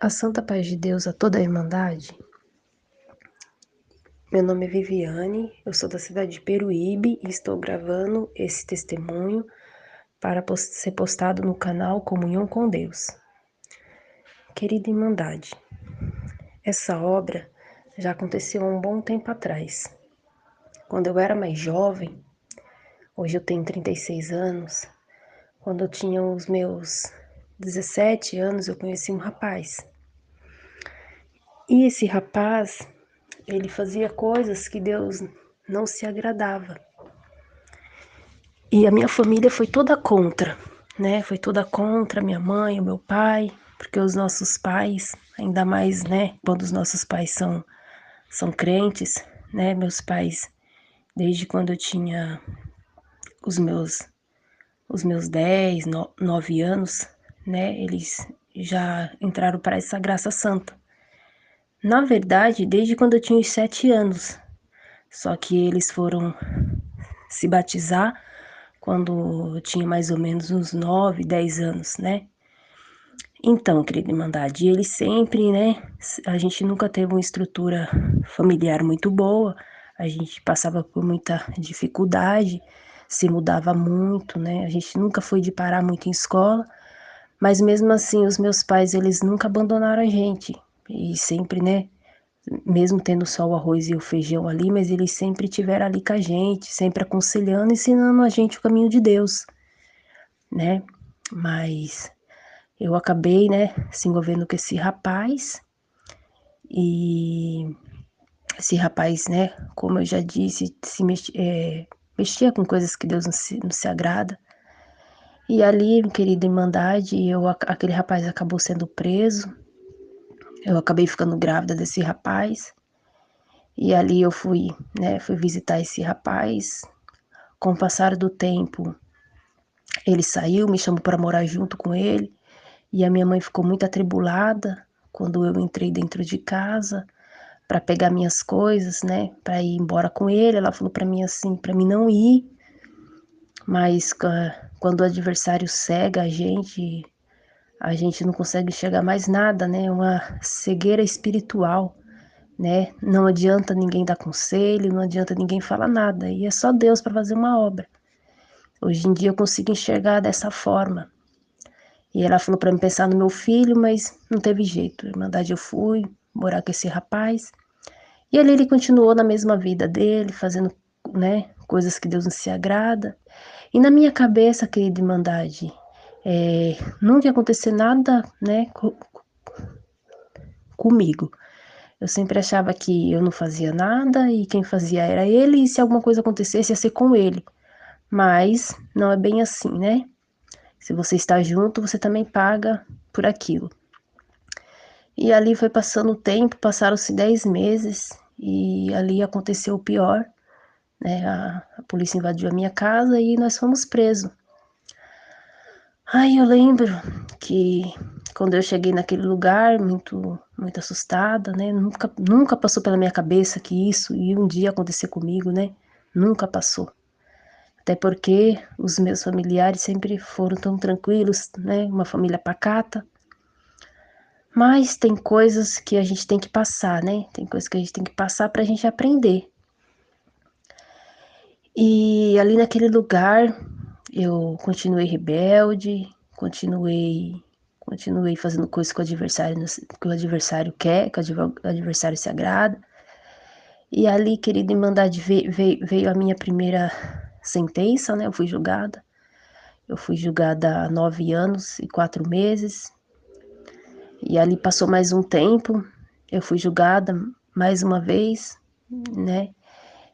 A Santa Paz de Deus a toda a Irmandade. Meu nome é Viviane, eu sou da cidade de Peruíbe e estou gravando esse testemunho para ser postado no canal Comunhão com Deus. Querida Irmandade, essa obra já aconteceu há um bom tempo atrás. Quando eu era mais jovem, hoje eu tenho 36 anos, quando eu tinha os meus 17 anos, eu conheci um rapaz. E esse rapaz, ele fazia coisas que Deus não se agradava. E a minha família foi toda contra, né? Foi toda contra minha mãe, o meu pai, porque os nossos pais, ainda mais, né, quando os nossos pais são crentes, né? Meus pais, desde quando eu tinha os meus 10, 9 anos, né, eles já entraram para essa graça santa. Na verdade, desde quando eu tinha os 7 anos, só que eles foram se batizar quando eu tinha mais ou menos uns 9, 10 anos, né? Então, querida Irmandade, ele sempre, né? A gente nunca teve uma estrutura familiar muito boa, a gente passava por muita dificuldade, se mudava muito, né? A gente nunca foi de parar muito em escola, mas mesmo assim, os meus pais, eles nunca abandonaram a gente, e sempre, né? Mesmo tendo só o arroz e o feijão ali, mas eles sempre estiveram ali com a gente, sempre aconselhando, ensinando a gente o caminho de Deus, né? Mas eu acabei, né, se envolvendo com esse rapaz, e esse rapaz, né, como eu já disse, mexia com coisas que Deus não se agrada. E ali, querida Irmandade, aquele rapaz acabou sendo preso, eu acabei ficando grávida desse rapaz, e ali eu fui, né, fui visitar esse rapaz. Com o passar do tempo, ele saiu, me chamou para morar junto com ele, e a minha mãe ficou muito atribulada quando eu entrei dentro de casa para pegar minhas coisas, né, para ir embora com ele. Ela falou para mim assim, para mim não ir, mas quando o adversário cega a gente não consegue enxergar mais nada, né? Uma cegueira espiritual, né? Não adianta ninguém dar conselho, não adianta ninguém falar nada, e é só Deus para fazer uma obra. Hoje em dia eu consigo enxergar dessa forma. E ela falou para mim pensar no meu filho, mas não teve jeito. Na verdade, eu fui morar com esse rapaz. E ali ele continuou na mesma vida dele, fazendo, né, coisas que Deus não se agrada. E na minha cabeça, querida Irmandade, nunca ia acontecer nada, né, comigo. Eu sempre achava que eu não fazia nada e quem fazia era ele, e se alguma coisa acontecesse ia ser com ele. Mas não é bem assim, né? Se você está junto, você também paga por aquilo. E ali foi passando o tempo, passaram-se 10 meses e ali aconteceu o pior, né? A polícia invadiu a minha casa e nós fomos presos. Ai, eu lembro que quando eu cheguei naquele lugar, muito assustada, né? Nunca passou pela minha cabeça que isso ia um dia acontecer comigo, né? Nunca passou. Até porque os meus familiares sempre foram tão tranquilos, né? Uma família pacata. Mas tem coisas que a gente tem que passar, né? Tem coisas que a gente tem que passar para a gente aprender. E ali naquele lugar, eu continuei rebelde, continuei fazendo coisas que o adversário quer, que o adversário se agrada. E ali, querida Irmandade, veio a minha primeira sentença, né? Eu fui julgada. Eu fui julgada há 9 anos e 4 meses. E ali passou mais um tempo, eu fui julgada mais uma vez, né?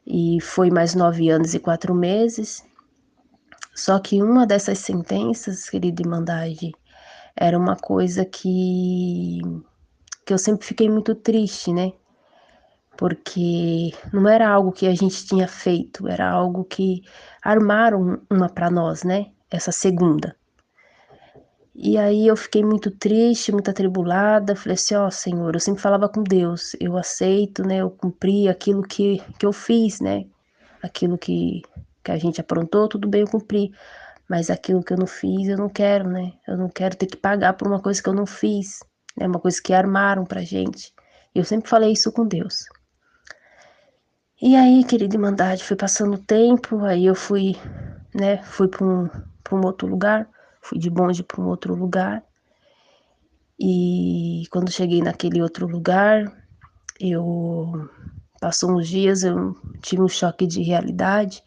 E foi mais 9 anos e 4 meses. Só que uma dessas sentenças, querida Irmandade, era uma coisa que eu sempre fiquei muito triste, né? Porque não era algo que a gente tinha feito, era algo que armaram uma para nós, né? Essa segunda. E aí eu fiquei muito triste, muito atribulada, falei assim, ó Senhor, eu sempre falava com Deus, eu aceito, né, eu cumpri aquilo que eu fiz, né, aquilo que a gente aprontou, tudo bem, eu cumpri, mas aquilo que eu não fiz, eu não quero, né, eu não quero ter que pagar por uma coisa que eu não fiz, né? Uma coisa que armaram pra gente. Eu sempre falei isso com Deus. E aí, querida Irmandade, foi passando o tempo, aí eu fui, né, fui pra um outro lugar, fui de bonde pra um outro lugar. E quando cheguei naquele outro lugar, eu passou uns dias, eu tive um choque de realidade.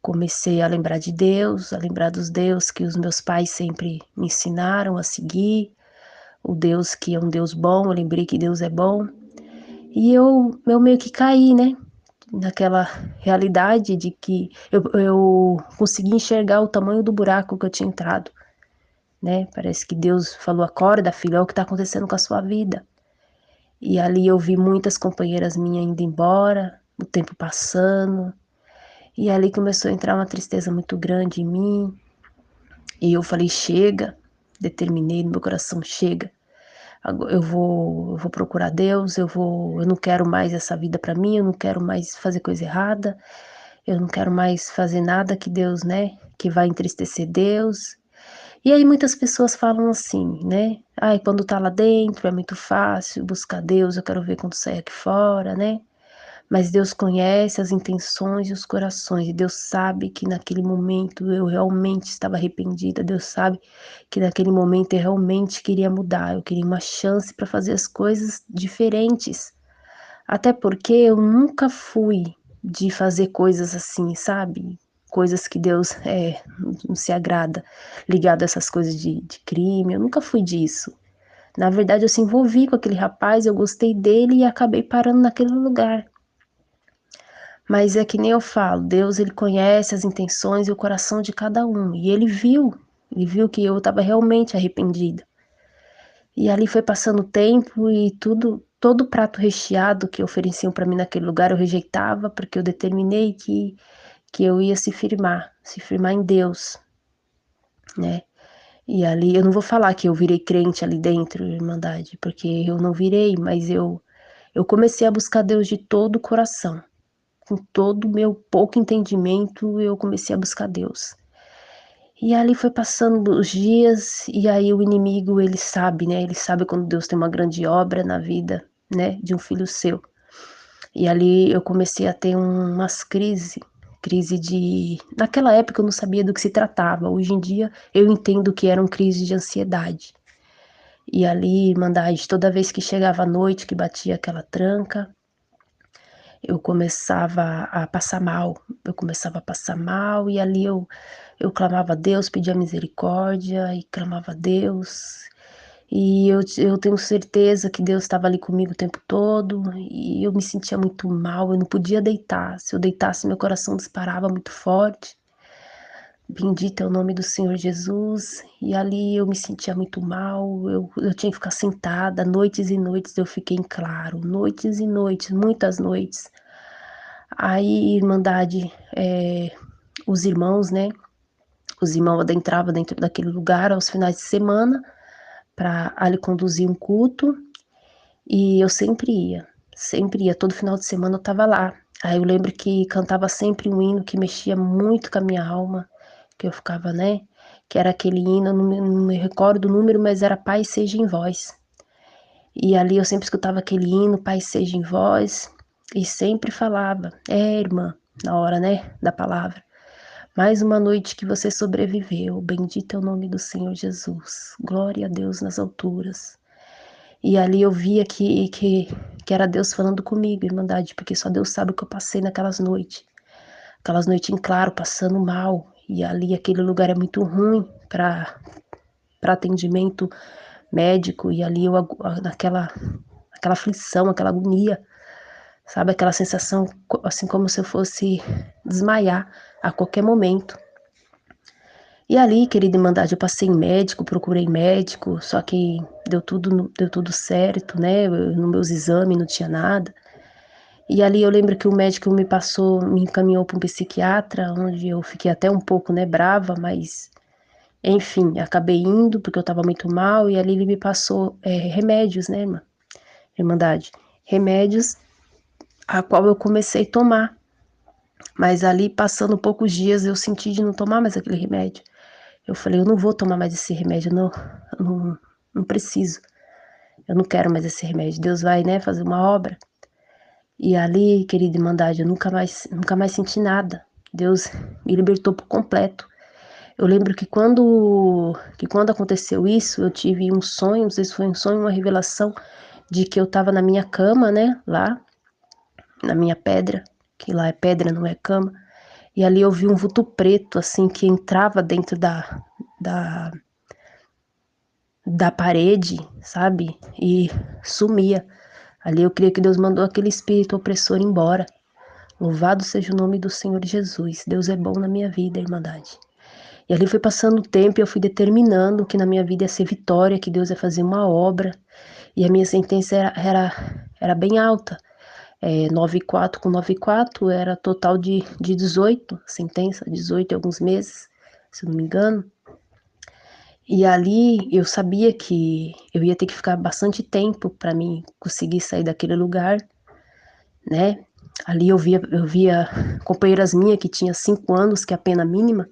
Comecei a lembrar de Deus, a lembrar dos Deus que os meus pais sempre me ensinaram a seguir, o Deus que é um Deus bom, eu lembrei que Deus é bom. E eu meio que caí, né? Naquela realidade de que eu consegui enxergar o tamanho do buraco que eu tinha entrado, né? Parece que Deus falou: acorda, filho, é o que está acontecendo com a sua vida. E ali eu vi muitas companheiras minhas indo embora, o tempo passando, e ali começou a entrar uma tristeza muito grande em mim. E eu falei: chega, determinei no meu coração: chega. Eu vou procurar Deus, eu não quero mais essa vida para mim, eu não quero mais fazer coisa errada, eu não quero mais fazer nada que Deus, né, que vai entristecer Deus. E aí muitas pessoas falam assim, né? Ai, quando tá lá dentro é muito fácil buscar Deus, eu quero ver quando sair aqui fora, né? Mas Deus conhece as intenções e os corações, e Deus sabe que naquele momento eu realmente estava arrependida, Deus sabe que naquele momento eu realmente queria mudar, eu queria uma chance para fazer as coisas diferentes. Até porque eu nunca fui de fazer coisas assim, sabe? Coisas que Deus não se agrada, ligado a essas coisas de crime, eu nunca fui disso. Na verdade, eu se envolvi com aquele rapaz, eu gostei dele e acabei parando naquele lugar. Mas é que nem eu falo, Deus ele conhece as intenções e o coração de cada um. E ele viu que eu estava realmente arrependida. E ali foi passando o tempo e todo prato recheado que ofereciam para mim naquele lugar eu rejeitava, porque eu determinei que eu ia se firmar em Deus, né? E ali eu não vou falar que eu virei crente ali dentro, Irmandade, porque eu não virei, mas eu comecei a buscar Deus de todo o coração. Com todo o meu pouco entendimento, eu comecei a buscar Deus. E ali foi passando os dias, e aí o inimigo, ele sabe, né? Ele sabe quando Deus tem uma grande obra na vida, né? De um filho seu. E ali eu comecei a ter umas crise de... Naquela época eu não sabia do que se tratava. Hoje em dia eu entendo que eram crises de ansiedade. E ali, Irmandade, toda vez que chegava a noite, que batia aquela tranca, eu começava a passar mal, eu começava a passar mal e ali eu clamava a Deus, pedia misericórdia e clamava a Deus. E eu tenho certeza que Deus estava ali comigo o tempo todo e eu me sentia muito mal, eu não podia deitar. Se eu deitasse, meu coração disparava muito forte. Bendito é o nome do Senhor Jesus. E ali eu me sentia muito mal, eu tinha que ficar sentada, noites e noites eu fiquei em claro, noites e noites, muitas noites. Aí, Irmandade, os irmãos, né? Os irmãos adentravam dentro daquele lugar aos finais de semana para ali conduzir um culto e eu sempre ia, todo final de semana eu estava lá. Aí eu lembro que cantava sempre um hino que mexia muito com a minha alma, que eu ficava, né? Que era aquele hino, não me recordo o número, mas era Pai seja em vós. E ali eu sempre escutava aquele hino, Pai seja em vós, e sempre falava, irmã, na hora, né, da palavra. Mais uma noite que você sobreviveu, bendito é o nome do Senhor Jesus, glória a Deus nas alturas. E ali eu via que era Deus falando comigo, Irmandade, porque só Deus sabe o que eu passei aquelas noites em claro, passando mal, e ali aquele lugar é muito ruim para atendimento médico, e ali eu aquela aflição, aquela agonia, sabe, aquela sensação assim como se eu fosse desmaiar a qualquer momento. E ali, querida Irmandade, eu passei em médico, procurei médico, só que deu tudo certo, né? Nos meus exames não tinha nada. E ali eu lembro que o médico me encaminhou para um psiquiatra, onde eu fiquei até um pouco, né, brava, mas enfim, acabei indo porque eu estava muito mal e ali ele me passou remédios, né, Irmandade? Remédios a qual eu comecei a tomar. Mas ali, passando poucos dias, eu senti de não tomar mais aquele remédio. Eu falei, eu não vou tomar mais esse remédio, não preciso. eu não quero mais esse remédio, Deus vai, né, fazer uma obra. E ali, querida Irmandade, eu nunca mais senti nada. Deus me libertou por completo. Eu lembro que quando aconteceu isso, eu tive um sonho, não sei se foi um sonho, uma revelação, de que eu estava na minha cama, né, lá, na minha pedra, que lá é pedra, não é cama, e ali eu vi um vulto preto, assim, que entrava dentro da, da parede, sabe, e sumia. Ali eu creio que Deus mandou aquele espírito opressor embora. Louvado seja o nome do Senhor Jesus. Deus é bom na minha vida, Irmandade. E ali foi passando o tempo e eu fui determinando que na minha vida ia ser vitória, que Deus ia fazer uma obra. E a minha sentença era bem alta. 9,4 com 9,4 era total de 18, sentença, 18 e alguns meses, se eu não me engano. E ali eu sabia que eu ia ter que ficar bastante tempo para mim conseguir sair daquele lugar, né? Ali eu via companheiras minhas que tinham 5 anos, que é a pena mínima,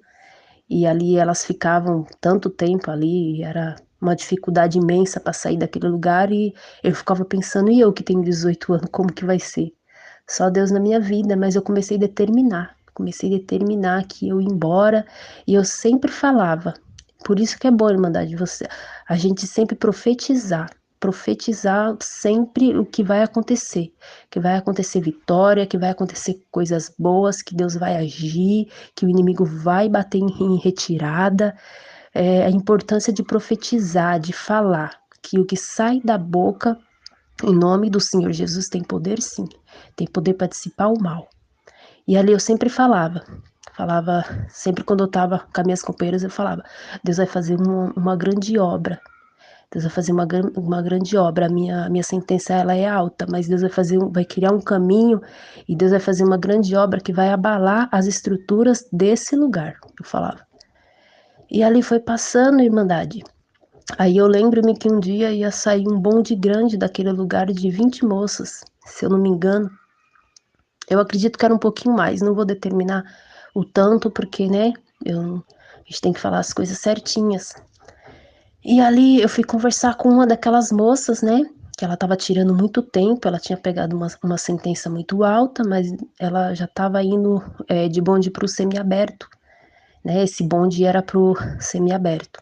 e ali elas ficavam tanto tempo ali, era uma dificuldade imensa para sair daquele lugar, e eu ficava pensando, e eu que tenho 18 anos, como que vai ser? Só Deus na minha vida, mas eu comecei a determinar que eu ia embora, e eu sempre falava, por isso que é bom, Irmandade, a gente sempre profetizar sempre o que vai acontecer vitória, que vai acontecer coisas boas, que Deus vai agir, que o inimigo vai bater em retirada, a importância de profetizar, de falar, que o que sai da boca, em nome do Senhor Jesus, tem poder sim, tem poder para dissipar o mal. E ali eu sempre falava, sempre quando eu estava com as minhas companheiras, eu falava, Deus vai fazer uma grande obra, Deus vai fazer uma grande obra. A minha sentença ela é alta, mas Deus vai criar um caminho e Deus vai fazer uma grande obra que vai abalar as estruturas desse lugar, eu falava. E ali foi passando, Irmandade. Aí eu lembro-me que um dia ia sair um bonde grande daquele lugar de 20 moças, se eu não me engano. Eu acredito que era um pouquinho mais, não vou determinar o tanto, porque, né, a gente tem que falar as coisas certinhas. E ali eu fui conversar com uma daquelas moças, né? Que ela estava tirando muito tempo, ela tinha pegado uma sentença muito alta, mas ela já estava indo de bonde para o semiaberto, né? Esse bonde era para o semiaberto.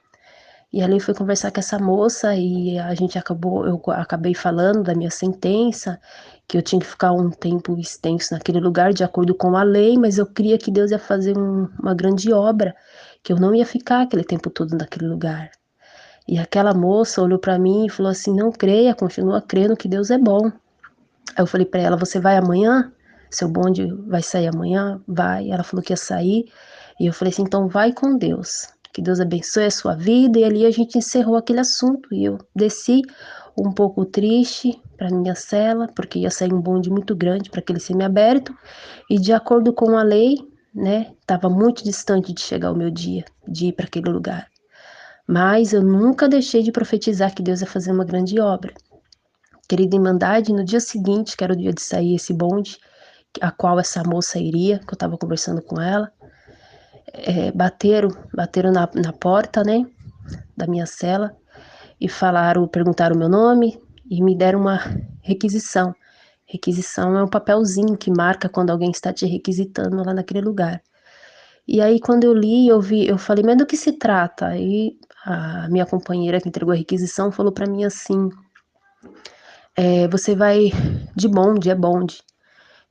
E ali fui conversar com essa moça e eu acabei falando da minha sentença, que eu tinha que ficar um tempo extenso naquele lugar de acordo com a lei, mas eu cria que Deus ia fazer uma grande obra, que eu não ia ficar aquele tempo todo naquele lugar. E aquela moça olhou para mim e falou assim: não creia, continua crendo que Deus é bom. Aí eu falei para ela: você vai amanhã? Seu bonde vai sair amanhã? Vai. Ela falou que ia sair. E eu falei assim: então vai com Deus. Que Deus abençoe a sua vida. E ali a gente encerrou aquele assunto. E eu desci um pouco triste para minha cela, porque ia sair um bonde muito grande para aquele semiaberto. E de acordo com a lei, né, estava muito distante de chegar o meu dia de ir para aquele lugar. Mas eu nunca deixei de profetizar que Deus ia fazer uma grande obra. Querida Irmandade, no dia seguinte, que era o dia de sair esse bonde, a qual essa moça iria, que eu estava conversando com ela, bateram na porta, né, da minha cela e perguntaram o meu nome e me deram uma requisição. Requisição é um papelzinho que marca quando alguém está te requisitando lá naquele lugar. E aí, quando eu li, eu falei, mas do que se trata? Aí a minha companheira que entregou a requisição falou para mim assim: você vai de bonde, é bonde.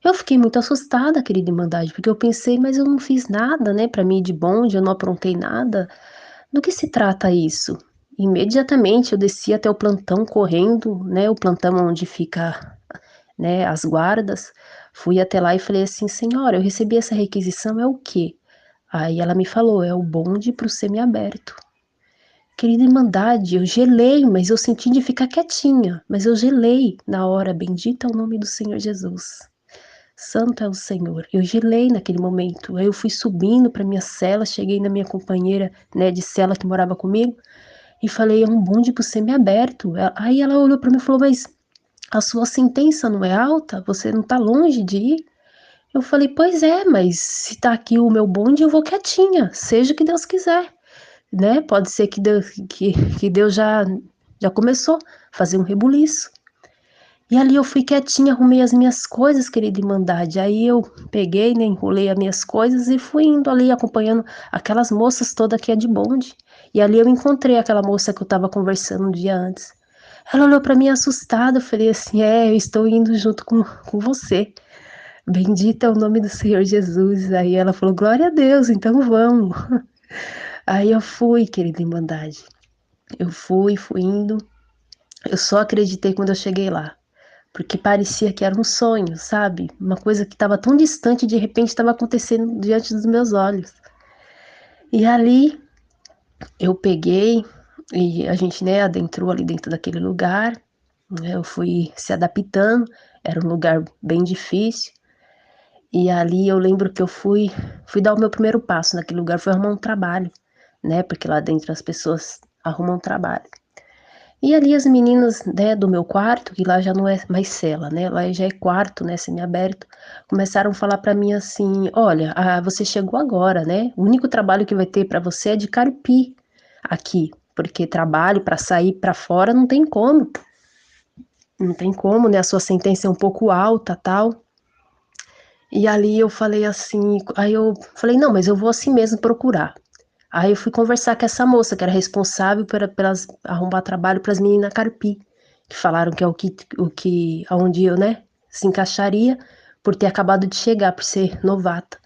Eu fiquei muito assustada, querida Irmandade, porque eu pensei, mas eu não fiz nada, né, para mim ir de bonde, eu não aprontei nada. Do que se trata isso? Imediatamente eu desci até o plantão correndo, né, o plantão onde fica, né, as guardas. Fui até lá e falei assim: senhora, eu recebi essa requisição, é o quê? Aí ela me falou: é o bonde para o semiaberto. Querida Irmandade, eu gelei, mas eu senti de ficar quietinha, mas eu gelei na hora, bendita é o nome do Senhor Jesus. Santo é o Senhor. Eu gelei naquele momento. Aí eu fui subindo para minha cela, cheguei na minha companheira, né, de cela que morava comigo e falei: é um bonde pro semiaberto. Aí ela olhou para mim e falou: mas a sua sentença não é alta? Você não tá longe de ir? Eu falei: pois é, mas se tá aqui o meu bonde, eu vou quietinha, seja o que Deus quiser, né? Pode ser que Deus já Já começou a fazer um rebuliço. E ali eu fui quietinha, arrumei as minhas coisas, querida Irmandade. Aí eu peguei, né, enrolei as minhas coisas e fui indo ali acompanhando aquelas moças todas que é de bonde. E ali eu encontrei aquela moça que eu estava conversando um dia antes. Ela olhou para mim assustada, eu falei assim: eu estou indo junto com você. Bendito é o nome do Senhor Jesus. Aí ela falou: glória a Deus, então vamos. Aí eu fui, querida Irmandade. Eu fui indo. Eu só acreditei quando eu cheguei lá. Porque parecia que era um sonho, sabe? Uma coisa que estava tão distante, de repente estava acontecendo diante dos meus olhos. E ali eu peguei e a gente, né, adentrou ali dentro daquele lugar, né? Eu fui se adaptando, era um lugar bem difícil. E ali eu lembro que eu fui dar o meu primeiro passo naquele lugar, foi arrumar um trabalho, né? Porque lá dentro as pessoas arrumam trabalho. E ali as meninas, né, do meu quarto, que lá já não é mais cela, né, lá já é quarto, né, semiaberto, começaram a falar para mim assim: olha, você chegou agora, né, o único trabalho que vai ter para você é de carpi aqui, porque trabalho para sair para fora não tem como, não tem como, né, a sua sentença é um pouco alta, tal. E ali eu falei assim, aí eu falei: não, mas eu vou assim mesmo procurar. Aí eu fui conversar com essa moça que era responsável pelas arrumar trabalho para as meninas carpi, que falaram que é aonde eu, né, se encaixaria por ter acabado de chegar, por ser novata.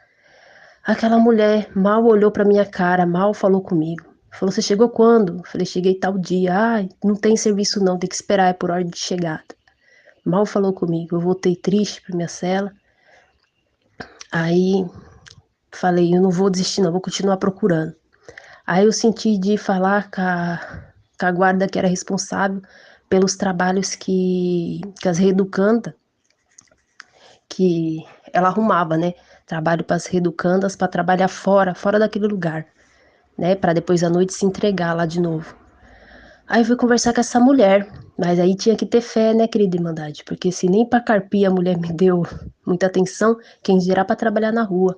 Aquela mulher mal olhou para minha cara, mal falou comigo. Falou: "Você chegou quando?" Eu falei: "Cheguei tal dia." "Ai, não tem serviço não, tem que esperar, é por ordem de chegada." Mal falou comigo. Eu voltei triste para minha cela. Aí falei: "Eu não vou desistir não, vou continuar procurando." Aí eu senti de falar com a guarda que era responsável pelos trabalhos que as reeducanda, que ela arrumava, né? Trabalho para as reeducandas para trabalhar fora daquele lugar, né? Para depois à noite se entregar lá de novo. Aí eu fui conversar com essa mulher, mas aí tinha que ter fé, né, querida Irmandade? Porque se nem para carpir a mulher me deu muita atenção, quem dirá para trabalhar na rua?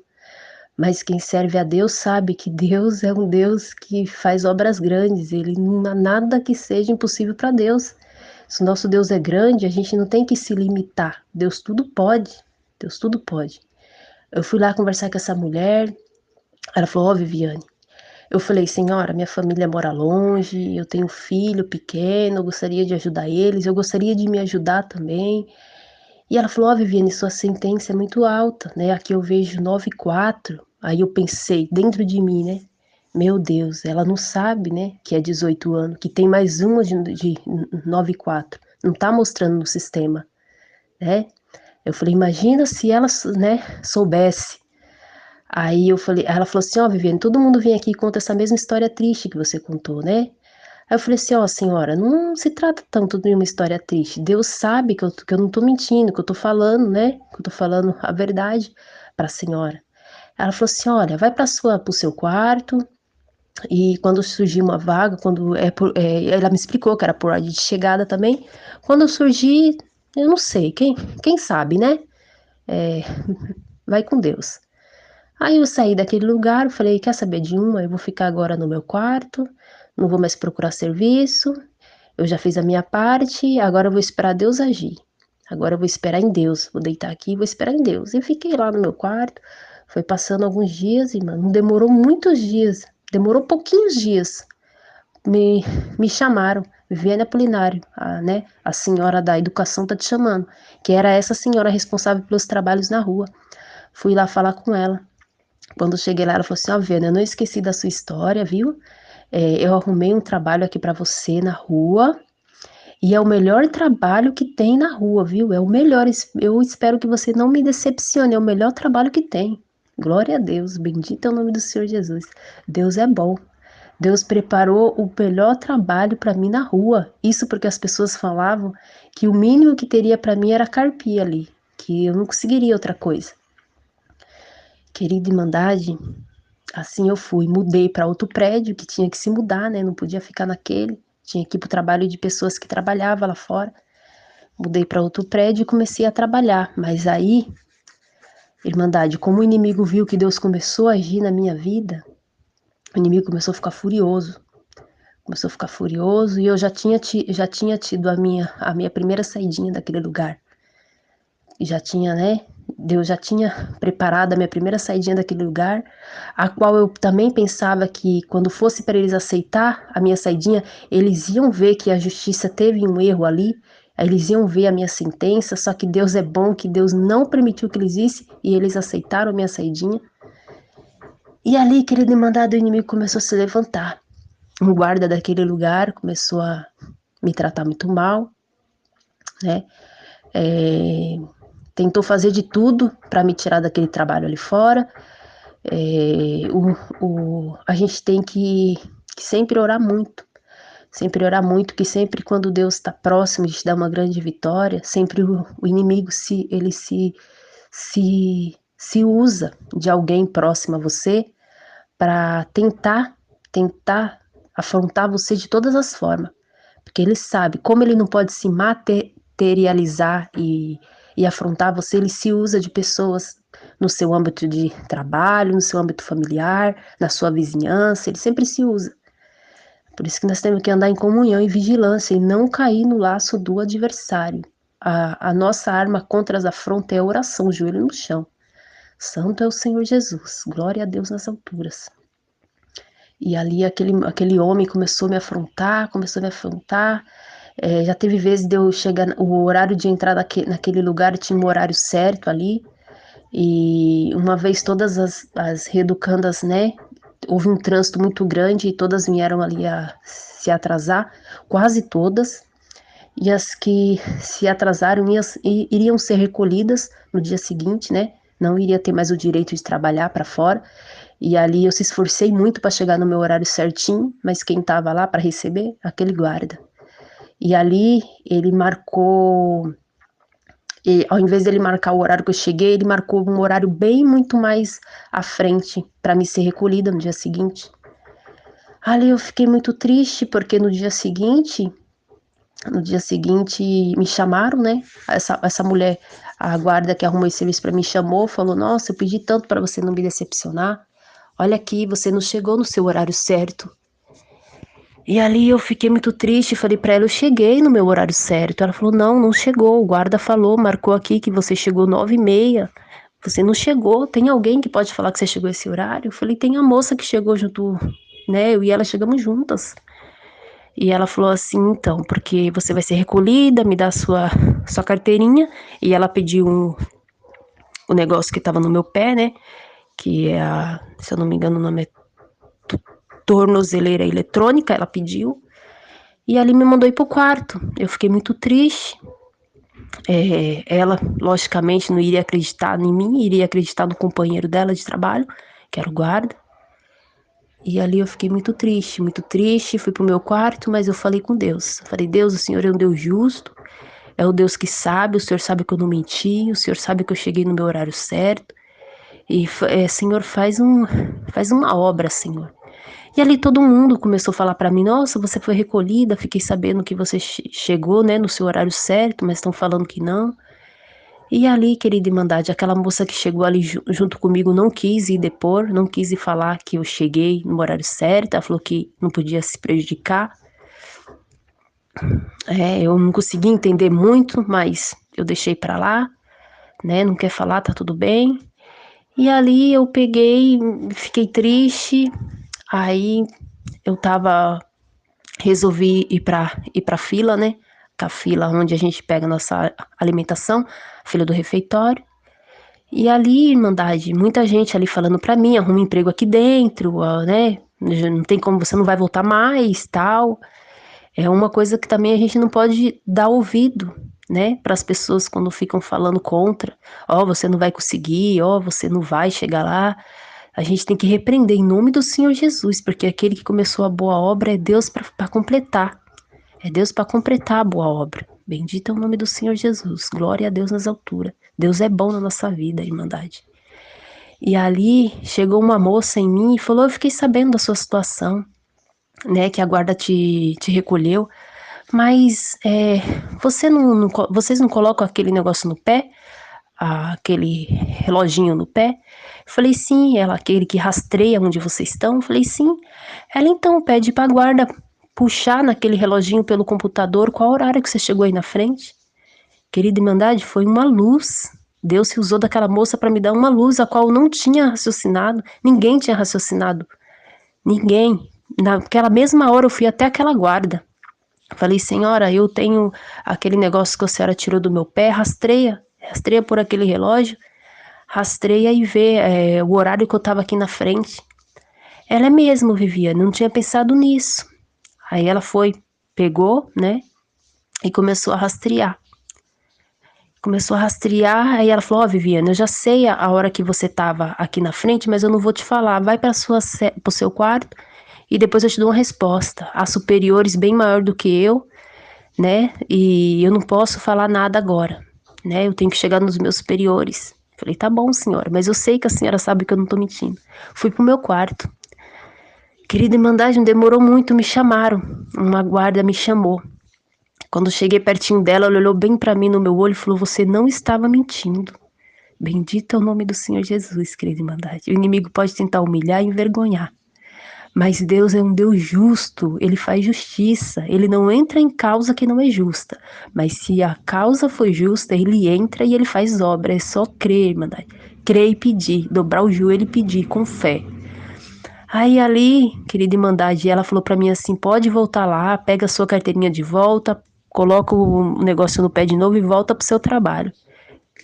Mas quem serve a Deus sabe que Deus é um Deus que faz obras grandes, ele não há nada que seja impossível para Deus. Se o nosso Deus é grande, a gente não tem que se limitar. Deus tudo pode. Deus tudo pode. Eu fui lá conversar com essa mulher, ela falou: "Ó, Viviane." Eu falei: "Senhora, minha família mora longe, eu tenho um filho pequeno, eu gostaria de ajudar eles, eu gostaria de me ajudar também." E ela falou: "Ó, Viviane, sua sentença é muito alta, né, aqui eu vejo 9,4." Aí eu pensei dentro de mim, né: "Meu Deus, ela não sabe, né, que é 18 anos, que tem mais uma de 9,4. Não tá mostrando no sistema, né." Eu falei: "Imagina se ela né, soubesse." Aí eu falei ela falou assim: "Ó, Viviane, todo mundo vem aqui e conta essa mesma história triste que você contou, né." Aí eu falei assim: "Ó, senhora, não se trata tanto de uma história triste. Deus sabe que eu não tô mentindo, que eu tô falando, né, que eu tô falando a verdade pra senhora." Ela falou assim: "Olha, vai para o seu quarto e quando surgir uma vaga, quando ela me explicou que era por ordem de chegada também. Quando surgir, eu não sei, quem sabe, né? Eh, vai com Deus." Aí eu saí daquele lugar, falei: "Quer saber de uma? Eu vou ficar agora no meu quarto, não vou mais procurar serviço. Eu já fiz a minha parte, agora eu vou esperar Deus agir. Agora eu vou esperar em Deus, vou deitar aqui e vou esperar em Deus." E fiquei lá no meu quarto, foi passando alguns dias e, mano, não demorou muitos dias, demorou pouquinhos dias. Me, me chamaram: "Viviane Apolinário, né, a senhora da educação tá te chamando." Que era essa senhora responsável pelos trabalhos na rua. Fui lá falar com ela. Quando eu cheguei lá, ela falou assim: "Ó, Viviane, eu não esqueci da sua história, viu? Eu arrumei um trabalho aqui pra você na rua. E é o melhor trabalho que tem na rua, viu? É o melhor. Eu espero que você não me decepcione. É o melhor trabalho que tem." Glória a Deus. Bendito é o nome do Senhor Jesus. Deus é bom. Deus preparou o melhor trabalho para mim na rua. Isso porque as pessoas falavam que o mínimo que teria para mim era carpir ali, que eu não conseguiria outra coisa. Querida Irmandade, assim eu fui, mudei para outro prédio que tinha que se mudar, né? Não podia ficar naquele. Tinha que ir para o trabalho de pessoas que trabalhavam lá fora. Mudei para outro prédio e comecei a trabalhar. Mas aí, Irmandade, como o inimigo viu que Deus começou a agir na minha vida, o inimigo começou a ficar furioso. começou a ficar furioso, e eu já tinha tido a minha primeira saidinha daquele lugar. E já tinha, né, Deus já tinha preparado a minha primeira saidinha daquele lugar, a qual eu também pensava que quando fosse para eles aceitar a minha saidinha, eles iam ver que a justiça teve um erro ali, eles iam ver a minha sentença, só que Deus é bom, que Deus não permitiu que eles vissem, e eles aceitaram a minha saidinha. E ali, querido mandado, o inimigo começou a se levantar. O guarda daquele lugar começou a me tratar muito mal, né? É, tentou fazer de tudo para me tirar daquele trabalho ali fora. A gente tem que sempre orar muito, que sempre quando Deus está próximo de te dar uma grande vitória, sempre o inimigo se usa de alguém próximo a você para tentar afrontar você de todas as formas, porque ele sabe, como ele não pode se materializar e afrontar você, ele se usa de pessoas no seu âmbito de trabalho, no seu âmbito familiar, na sua vizinhança, ele sempre se usa. Por isso que nós temos que andar em comunhão e vigilância e não cair no laço do adversário. A nossa arma contra as afrontas é a oração, o joelho no chão. Santo é o Senhor Jesus, glória a Deus nas alturas. E ali aquele homem começou a me afrontar, já teve vezes de eu chegar, o horário de entrar naquele lugar tinha um horário certo ali, e uma vez todas as reeducandas, né, houve um trânsito muito grande e todas vieram ali a se atrasar, quase todas, e as que se atrasaram iriam ser recolhidas no dia seguinte, né, não iria ter mais o direito de trabalhar para fora. E ali eu se esforcei muito para chegar no meu horário certinho, mas quem estava lá para receber? Aquele guarda. E ali ele marcou, ao invés dele marcar o horário que eu cheguei, ele marcou um horário bem muito mais à frente para me ser recolhida no dia seguinte. Ali eu fiquei muito triste porque no dia seguinte me chamaram, né? Essa mulher, a guarda que arrumou esse serviço para mim chamou, falou: "Nossa, eu pedi tanto para você não me decepcionar. Olha aqui, você não chegou no seu horário certo." E ali eu fiquei muito triste, falei pra ela, eu cheguei no meu horário certo. Ela falou, não, não chegou, o guarda falou, marcou aqui que você chegou 9h30. Você não chegou, tem alguém que pode falar que você chegou esse horário? Eu falei, tem a moça que chegou junto, né, eu e ela chegamos juntas. E ela falou assim, então, porque você vai ser recolhida, me dá sua carteirinha. E ela pediu o negócio que tava no meu pé, né, que é se eu não me engano o nome é tornozeleira eletrônica, ela pediu. E ali me mandou ir pro quarto. Eu fiquei muito triste. Ela, logicamente, não iria acreditar em mim, iria acreditar no companheiro dela de trabalho, que era o guarda. E ali eu fiquei muito triste. Fui pro meu quarto, mas eu falei com Deus. Eu falei, Deus, o Senhor é um Deus justo, é o Deus que sabe, o Senhor sabe que eu não menti, o Senhor sabe que eu cheguei no meu horário certo. E, Senhor, faz uma obra, Senhor. E ali todo mundo começou a falar pra mim, nossa, você foi recolhida, fiquei sabendo que você chegou, né, no seu horário certo, mas estão falando que não. E ali, querida Irmandade, aquela moça que chegou ali junto comigo não quis ir depor, não quis ir falar que eu cheguei no horário certo, ela falou que não podia se prejudicar. Eu não consegui entender muito, mas eu deixei pra lá, né, não quer falar, tá tudo bem. E ali eu peguei, fiquei triste, aí eu resolvi ir pra fila, né? Que a fila onde a gente pega nossa alimentação, a fila do refeitório. E ali, Irmandade, muita gente ali falando pra mim, arruma um emprego aqui dentro, né? Não tem como, você não vai voltar mais, tal. É uma coisa que também a gente não pode dar ouvido, né? Para as pessoas quando ficam falando contra. Ó, você não vai conseguir, ó, você não vai chegar lá. A gente tem que repreender em nome do Senhor Jesus, porque aquele que começou a boa obra é Deus para completar. É Deus para completar a boa obra. Bendito é o nome do Senhor Jesus. Glória a Deus nas alturas. Deus é bom na nossa vida, Irmandade. E ali chegou uma moça em mim e falou: eu fiquei sabendo da sua situação, né? Que a guarda te recolheu. Mas vocês não colocam aquele negócio no pé? Aquele reloginho no pé? Eu falei, sim. Ela, aquele que rastreia onde vocês estão? Eu falei, sim. Ela, então, pede pra guarda puxar naquele reloginho pelo computador, qual horário que você chegou aí na frente? Querida Irmandade, foi uma luz. Deus se usou daquela moça para me dar uma luz, a qual eu não tinha raciocinado, ninguém tinha raciocinado, ninguém. Naquela mesma hora eu fui até aquela guarda. Falei, senhora, eu tenho aquele negócio que a senhora tirou do meu pé, rastreia por aquele relógio, rastreia e vê o horário que eu estava aqui na frente. Ela é mesmo, Viviane, não tinha pensado nisso. Aí ela foi, pegou, né, e começou a rastrear. Aí ela falou, Viviane, eu já sei a hora que você estava aqui na frente, mas eu não vou te falar, vai para o seu quarto e depois eu te dou uma resposta. Há superiores bem maior do que eu, né, e eu não posso falar nada agora, né, eu tenho que chegar nos meus superiores. Falei, tá bom, senhora, mas eu sei que a senhora sabe que eu não tô mentindo. Fui pro meu quarto. Querida Irmandade, não demorou muito, me chamaram. Uma guarda me chamou. Quando cheguei pertinho dela, ela olhou bem para mim no meu olho e falou, você não estava mentindo. Bendito é o nome do Senhor Jesus, querida Irmandade. O inimigo pode tentar humilhar e envergonhar. Mas Deus é um Deus justo, Ele faz justiça, Ele não entra em causa que não é justa, mas se a causa foi justa, Ele entra e Ele faz obra, é só crer, Irmandade, crer e pedir, dobrar o joelho e pedir com fé. Aí ali, querida Irmandade, ela falou pra mim assim, pode voltar lá, pega a sua carteirinha de volta, coloca o negócio no pé de novo e volta pro seu trabalho.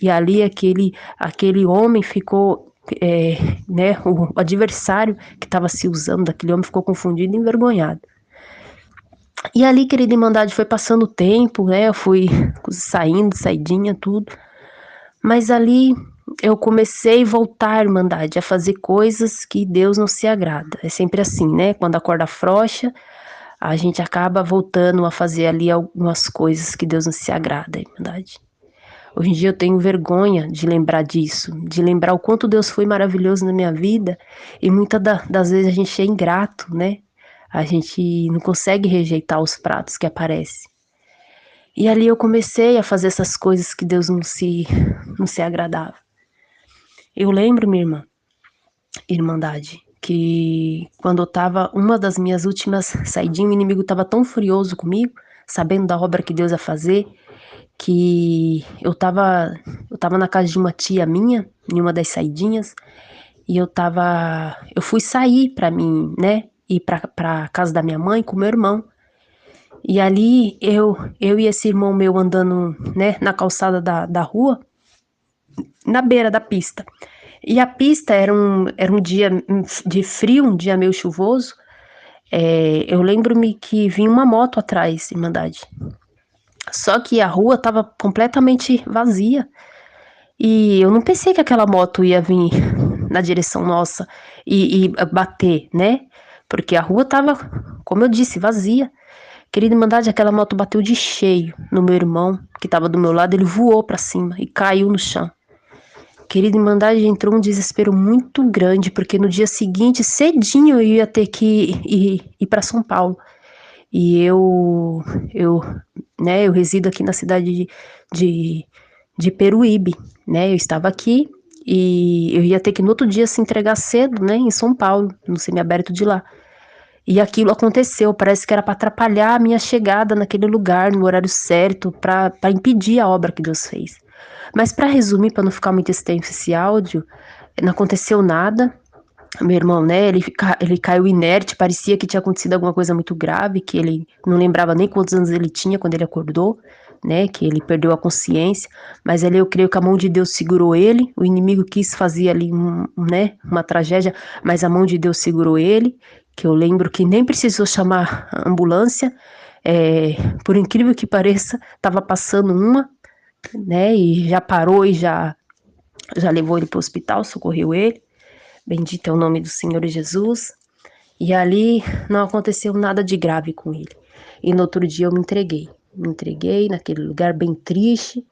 E ali aquele homem ficou, né, o adversário que estava se usando daquele homem ficou confundido e envergonhado. E ali, querida Irmandade, foi passando o tempo, né, eu fui saidinha, tudo. Mas ali eu comecei a voltar, Irmandade, a fazer coisas que Deus não se agrada. É sempre assim, né, quando a corda afrouxa, a gente acaba voltando a fazer ali algumas coisas que Deus não se agrada, Irmandade. Hoje em dia eu tenho vergonha de lembrar disso, de lembrar o quanto Deus foi maravilhoso na minha vida e muitas das vezes a gente é ingrato, né? A gente não consegue rejeitar os pratos que aparecem. E ali eu comecei a fazer essas coisas que Deus não se agradava. Eu lembro, minha irmandade, que quando eu tava, uma das minhas últimas saidinhas, o inimigo tava tão furioso comigo, sabendo da obra que Deus ia fazer, que eu tava na casa de uma tia minha, em uma das saidinhas, e eu fui sair pra mim, né, ir pra casa da minha mãe com meu irmão. E ali eu e esse irmão meu andando, né, na calçada da rua, na beira da pista. E a pista era um dia de frio, um dia meio chuvoso. Eu lembro-me que vinha uma moto atrás, Irmandade. Só que a rua estava completamente vazia. E eu não pensei que aquela moto ia vir na direção nossa e bater, né? Porque a rua tava, como eu disse, vazia. Querida Irmandade, aquela moto bateu de cheio no meu irmão, que tava do meu lado, ele voou pra cima e caiu no chão. Querida Irmandade, entrou um desespero muito grande, porque no dia seguinte, cedinho, eu ia ter que ir para São Paulo. E eu, né, eu resido aqui na cidade de, de Peruíbe, né? Eu estava aqui e eu ia ter que no outro dia se entregar cedo, né, em São Paulo, no semiaberto de lá. E aquilo aconteceu, parece que era para atrapalhar a minha chegada naquele lugar, no horário certo, para impedir a obra que Deus fez. Mas para resumir, para não ficar muito extenso esse áudio, não aconteceu nada. Meu irmão, né, ele caiu inerte, parecia que tinha acontecido alguma coisa muito grave, que ele não lembrava nem quantos anos ele tinha quando ele acordou, né, que ele perdeu a consciência, mas ali eu creio que a mão de Deus segurou ele, o inimigo quis fazer ali, né, uma tragédia, mas a mão de Deus segurou ele, que eu lembro que nem precisou chamar a ambulância, por incrível que pareça, estava passando uma, né, e já parou e já levou ele para o hospital, socorreu ele. Bendito é o nome do Senhor Jesus. E ali não aconteceu nada de grave com ele. E no outro dia eu me entreguei. Me entreguei naquele lugar bem triste,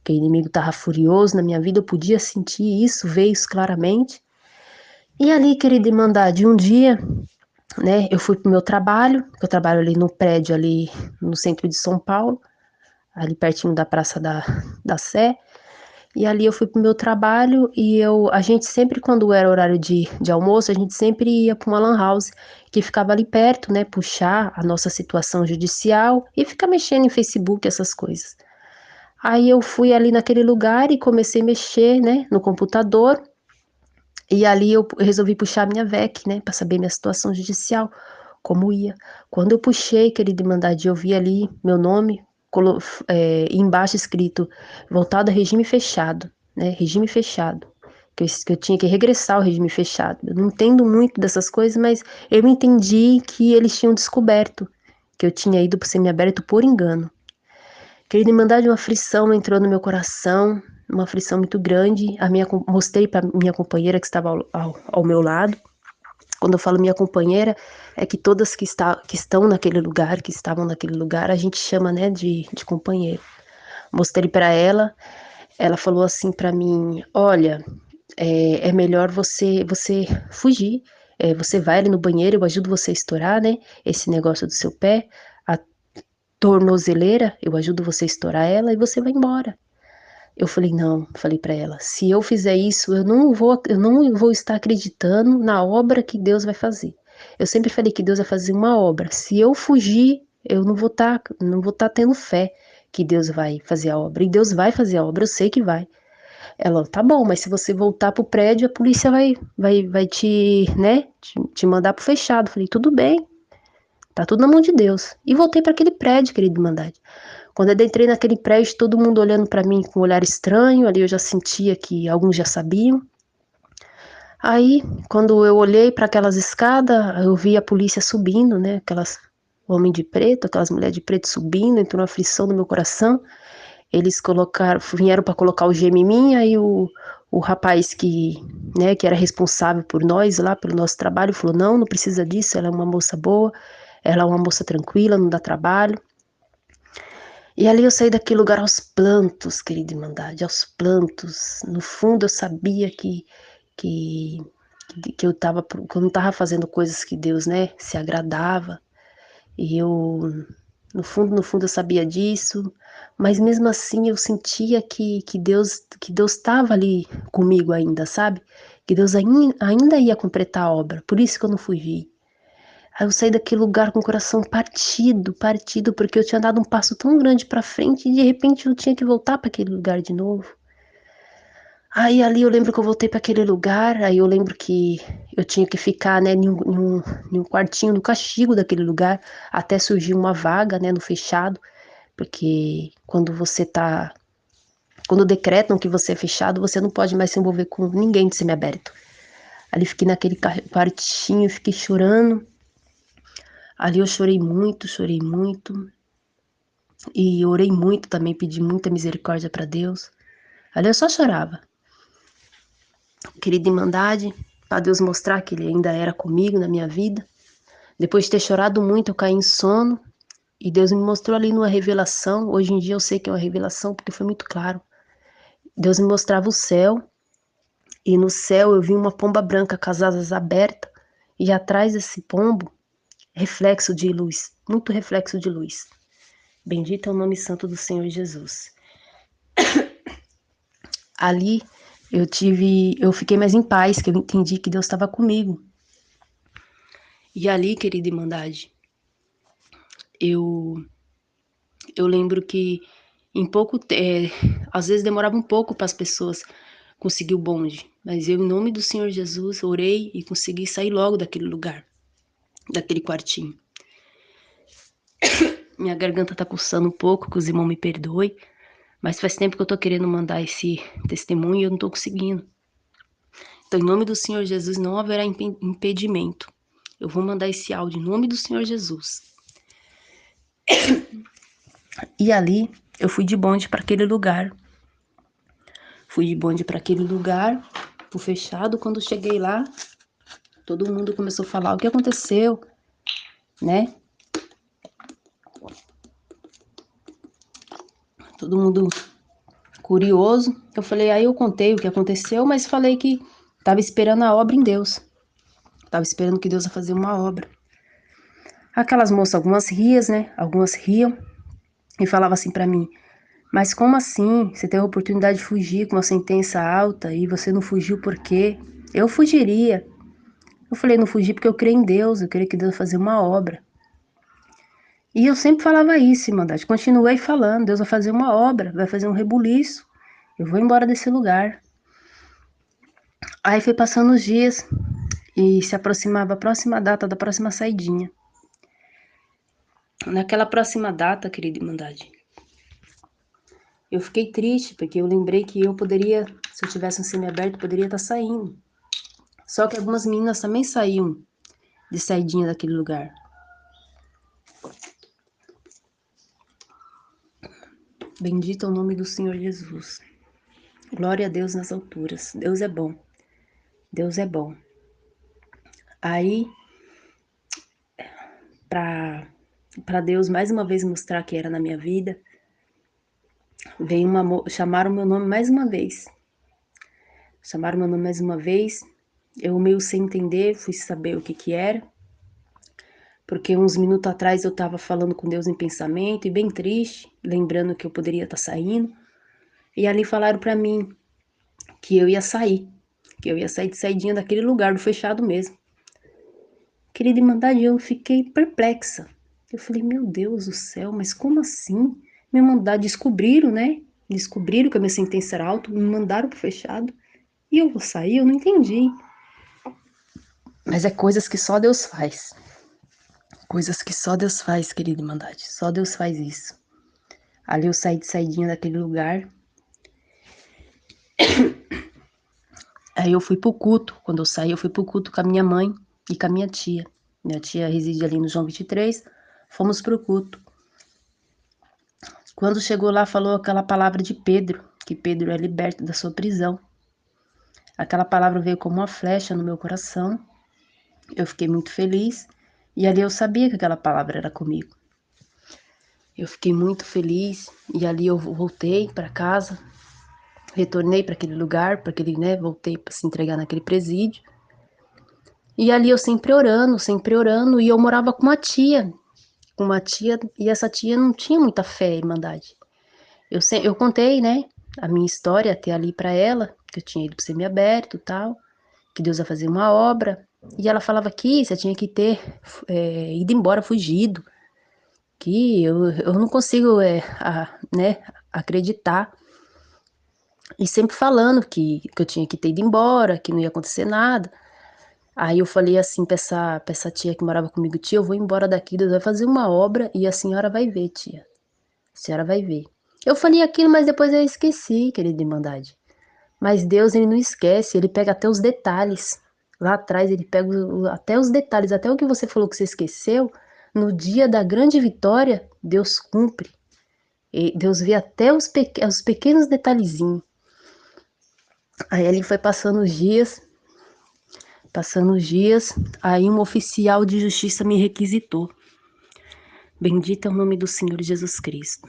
que o inimigo estava furioso na minha vida, eu podia sentir isso, ver isso claramente. E ali, querida Irmandade, um dia, né, eu fui pro meu trabalho, eu trabalho ali no prédio, ali no centro de São Paulo, ali pertinho da Praça da Sé. E ali eu fui pro meu trabalho e a gente sempre, quando era horário de almoço, a gente sempre ia para uma lan house que ficava ali perto, né, puxar a nossa situação judicial e ficar mexendo em Facebook, essas coisas. Aí eu fui ali naquele lugar e comecei a mexer, né, no computador. E ali eu resolvi puxar a minha VEC, né, para saber minha situação judicial, como ia. Quando eu puxei, querida Irmandade, eu vi ali meu nome, embaixo escrito, voltado a regime fechado, né, regime fechado. Que eu tinha que regressar ao regime fechado. Eu não entendo muito dessas coisas, mas eu entendi que eles tinham descoberto que eu tinha ido para o semiaberto por engano. Querida Irmandade, uma aflição entrou no meu coração, uma aflição muito grande. Mostrei para minha companheira que estava ao meu lado. Quando eu falo minha companheira, é que todas que estão naquele lugar, que estavam naquele lugar, a gente chama, né, de companheira. Mostrei para ela, ela falou assim para mim: olha, é melhor você fugir. Você vai ali no banheiro, eu ajudo você a estourar, né, esse negócio do seu pé, a tornozeleira, eu ajudo você a estourar ela e você vai embora. Eu falei, não, falei para ela, se eu fizer isso, eu não vou estar acreditando na obra que Deus vai fazer. Eu sempre falei que Deus vai fazer uma obra. Se eu fugir, eu não vou estar tendo fé que Deus vai fazer a obra. E Deus vai fazer a obra, eu sei que vai. Ela, tá bom, mas se você voltar pro prédio, a polícia vai te, né, te mandar pro fechado. Falei, tudo bem, tá tudo na mão de Deus. E voltei para aquele prédio, querido Irmandade. Quando eu entrei naquele prédio, todo mundo olhando para mim com um olhar estranho, ali eu já sentia que alguns já sabiam. Aí, quando eu olhei para aquelas escadas, eu vi a polícia subindo, né? Aquelas homem de preto, aquelas mulheres de preto subindo, entrou uma aflição no meu coração. Eles vieram para colocar o gema em mim, aí o rapaz né, que era responsável por nós lá, pelo nosso trabalho, falou: não, não precisa disso, ela é uma moça boa, ela é uma moça tranquila, não dá trabalho. E ali eu saí daquele lugar aos plantos, querida Irmandade, aos plantos. No fundo eu sabia que, que eu não estava fazendo coisas que Deus, né, se agradava. E eu, no fundo eu sabia disso, mas mesmo assim eu sentia que Deus estava ali comigo ainda, sabe? Que Deus ainda ia completar a obra. Por isso que eu não fugi. Aí eu saí daquele lugar com o coração partido, partido, porque eu tinha dado um passo tão grande para frente e de repente eu tinha que voltar para aquele lugar de novo. Aí ali eu lembro que eu voltei para aquele lugar, aí eu lembro que eu tinha que ficar, né, em um quartinho no castigo daquele lugar, até surgir uma vaga, né, no fechado, porque quando decretam que você é fechado, você não pode mais se envolver com ninguém de semiaberto. Ali fiquei naquele quartinho, fiquei chorando. Ali eu chorei muito, e orei muito também, pedi muita misericórdia para Deus. Ali eu só chorava. Querida Irmandade, para Deus mostrar que Ele ainda era comigo na minha vida. Depois de ter chorado muito, eu caí em sono. E Deus me mostrou ali numa revelação. Hoje em dia eu sei que é uma revelação porque foi muito claro. Deus me mostrava o céu. E no céu eu vi uma pomba branca com as asas abertas. E atrás desse pombo, reflexo de luz. Muito reflexo de luz. Bendito é o nome santo do Senhor Jesus. Ali eu fiquei mais em paz, que eu entendi que Deus estava comigo. E ali, querida Irmandade, eu lembro que às vezes demorava um pouco para as pessoas conseguir o bonde, mas eu, em nome do Senhor Jesus, orei e consegui sair logo daquele lugar, daquele quartinho. Minha garganta tá coçando um pouco, que os irmãos me perdoem, mas faz tempo que eu tô querendo mandar esse testemunho e eu não tô conseguindo. Então, em nome do Senhor Jesus, não haverá impedimento. Eu vou mandar esse áudio em nome do Senhor Jesus. E ali, eu fui de bonde para aquele lugar. Fui de bonde para aquele lugar, pro fechado. Quando cheguei lá, todo mundo começou a falar o que aconteceu, né? Todo mundo curioso. Eu falei, aí eu contei o que aconteceu, mas falei que tava esperando a obra em Deus. Tava esperando que Deus ia fazer uma obra. Aquelas moças, algumas riam, né? Algumas riam e falavam assim para mim: Mas como assim? Você teve a oportunidade de fugir com uma sentença alta e você não fugiu por quê? Eu fugiria. Eu falei, não fugi porque eu creio em Deus, eu queria que Deus fazia uma obra. E eu sempre falava isso, Irmandade. Continuei falando, Deus vai fazer uma obra, vai fazer um rebuliço. Eu vou embora desse lugar. Aí foi passando os dias e se aproximava a próxima data da próxima saidinha. Naquela próxima data, querida Irmandade, eu fiquei triste porque eu lembrei que eu poderia, se eu tivesse um semiaberto, poderia estar saindo. Só que algumas meninas também saíam de saidinha daquele lugar. Bendito é o nome do Senhor Jesus. Glória a Deus nas alturas. Deus é bom. Deus é bom. Aí, para Deus mais uma vez mostrar que era na minha vida, veio chamaram meu nome mais uma vez. Chamaram meu nome mais uma vez. Eu meio sem entender, fui saber o que que era. Porque uns minutos atrás eu estava falando com Deus em pensamento e bem triste, lembrando que eu poderia estar saindo. E ali falaram para mim que eu ia sair, de saidinha daquele lugar, do fechado mesmo. Querida Irmandade, eu fiquei perplexa. Eu falei, meu Deus do céu, mas como assim? Me mandaram, descobriram, né? Descobriram que a minha sentença era alta, me mandaram pro fechado. E eu vou sair? Eu não entendi. Mas é coisas que só Deus faz. Coisas que só Deus faz, querida Irmandade. Só Deus faz isso. Ali eu saí de saidinha daquele lugar. Aí eu fui pro culto. Quando eu saí, eu fui pro culto com a minha mãe e com a minha tia. Minha tia reside ali no João 23. Fomos pro culto. Quando chegou lá, falou aquela palavra de Pedro, que Pedro é liberto da sua prisão. Aquela palavra veio como uma flecha no meu coração. Eu fiquei muito feliz. E ali eu sabia que aquela palavra era comigo. Eu fiquei muito feliz. E ali eu voltei para casa. Retornei para aquele lugar, para aquele, né? Voltei para se entregar naquele presídio. E ali eu sempre orando. E eu morava com uma tia. E essa tia não tinha muita fé, Irmandade. Eu contei, né, a minha história até ali para ela, que eu tinha ido pro semiaberto e tal, que Deus ia fazer uma obra. E ela falava que você tinha que ter ido embora fugido, que eu não consigo, né, acreditar. E sempre falando que eu tinha que ter ido embora, que não ia acontecer nada. Aí eu falei assim pra essa tia que morava comigo, tia, eu vou embora daqui, Deus vai fazer uma obra e a senhora vai ver, tia. A senhora vai ver. Eu falei aquilo, mas depois eu esqueci, querida Irmandade. Mas Deus, ele não esquece, ele pega até os detalhes. Lá atrás, ele pega até os detalhes, até o que você falou que você esqueceu. No dia da grande vitória, Deus cumpre. E Deus vê até os pequenos detalhezinhos. Aí ele foi passando os dias, aí um oficial de justiça me requisitou. Bendito é o nome do Senhor Jesus Cristo.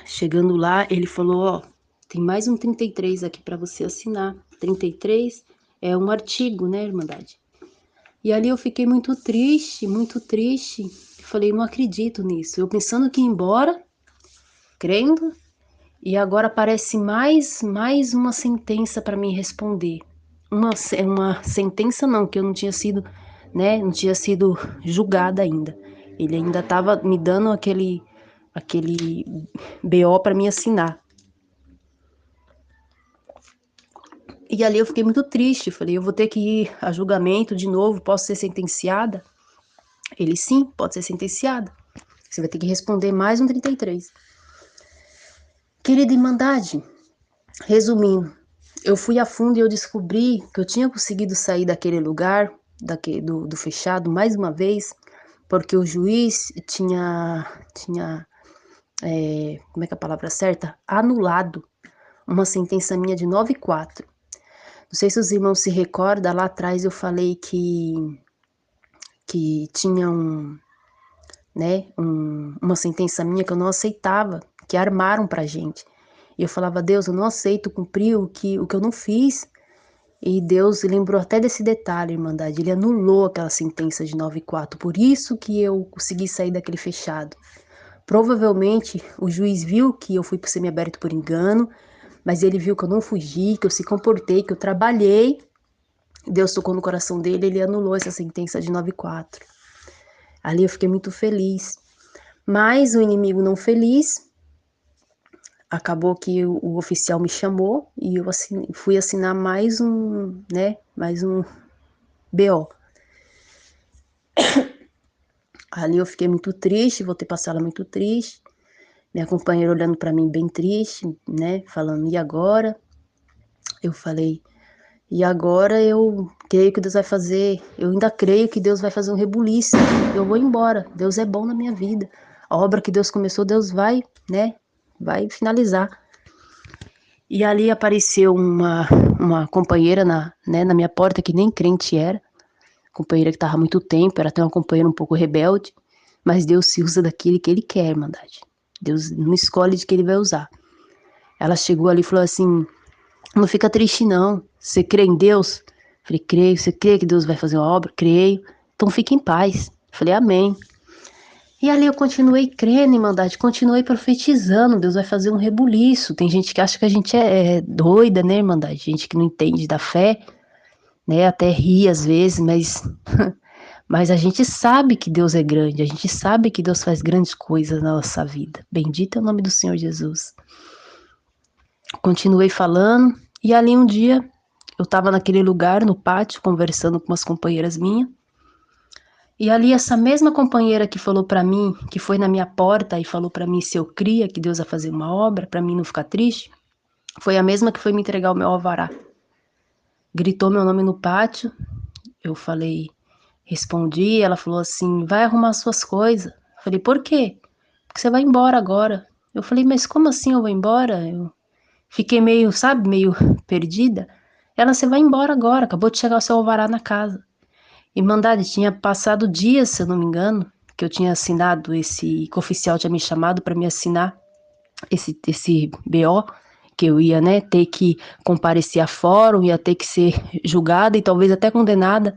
Chegando lá, ele falou, ó, tem mais um 33 aqui para você assinar. 33 é um artigo, né, Irmandade? E ali eu fiquei muito triste, muito triste. Falei, não acredito nisso. Eu pensando que ia embora, crendo, e agora aparece mais uma sentença para mim responder. Uma sentença não, que eu não tinha sido, né, não tinha sido julgada ainda. Ele ainda estava me dando aquele BO para mim assinar. E ali eu fiquei muito triste, falei, eu vou ter que ir a julgamento de novo, posso ser sentenciada? Ele, sim, pode ser sentenciada. Você vai ter que responder mais um 33. Querida Irmandade, resumindo, eu fui a fundo e eu descobri que eu tinha conseguido sair daquele lugar, do fechado, mais uma vez, porque o juiz tinha como é que é a palavra certa? Anulado uma sentença minha de 9-4. Não sei se os irmãos se recordam, lá atrás eu falei que tinha uma sentença minha que eu não aceitava, que armaram pra gente. E eu falava, Deus, eu não aceito cumprir o que eu não fiz. E Deus lembrou até desse detalhe, Irmandade. Ele anulou aquela sentença de 9-4. Por isso que eu consegui sair daquele fechado. Provavelmente o juiz viu que eu fui semiaberto por engano, mas ele viu que eu não fugi, que eu se comportei, que eu trabalhei. Deus tocou no coração dele, ele anulou essa sentença de 9-4. Ali eu fiquei muito feliz. Mas o inimigo não feliz, acabou que o oficial me chamou e eu fui assinar mais um BO. Ali eu fiquei muito triste, voltei pra sala muito triste. Minha companheira olhando pra mim bem triste, né, falando, e agora? Eu falei, e agora eu creio que Deus vai fazer, eu ainda creio que Deus vai fazer um rebuliço, eu vou embora, Deus é bom na minha vida. A obra que Deus começou, Deus vai, né, vai finalizar. E ali apareceu uma companheira na minha porta, que nem crente era, companheira que estava há muito tempo, era até uma companheira um pouco rebelde, mas Deus se usa daquele que Ele quer, Irmandade. Deus não escolhe de que Ele vai usar. Ela chegou ali e falou assim, não fica triste não, você crê em Deus? Eu falei, creio. Você crê que Deus vai fazer uma obra? Creio. Então fique em paz. Eu falei, amém. E ali eu continuei crendo, Irmandade, continuei profetizando, Deus vai fazer um rebuliço. Tem gente que acha que a gente é doida, né, Irmandade? Gente que não entende da fé, né, até ri às vezes, mas a gente sabe que Deus é grande, a gente sabe que Deus faz grandes coisas na nossa vida. Bendito é o nome do Senhor Jesus. Continuei falando, e ali um dia, eu estava naquele lugar, no pátio, conversando com umas companheiras minhas, e ali essa mesma companheira que falou para mim, que foi na minha porta e falou para mim se eu cria que Deus ia fazer uma obra, para mim não ficar triste, foi a mesma que foi me entregar o meu alvará. Gritou meu nome no pátio, eu falei, respondi, ela falou assim, vai arrumar suas coisas. Eu falei, por quê? Porque você vai embora agora. Eu falei, mas como assim eu vou embora? Eu fiquei meio, sabe, meio perdida. Ela, você vai embora agora, acabou de chegar o seu alvará na casa. Irmandade, tinha passado dias, se eu não me engano, que eu tinha assinado que o oficial tinha me chamado para me assinar esse BO, que eu ia, né, ter que comparecer a fórum, ia ter que ser julgada e talvez até condenada,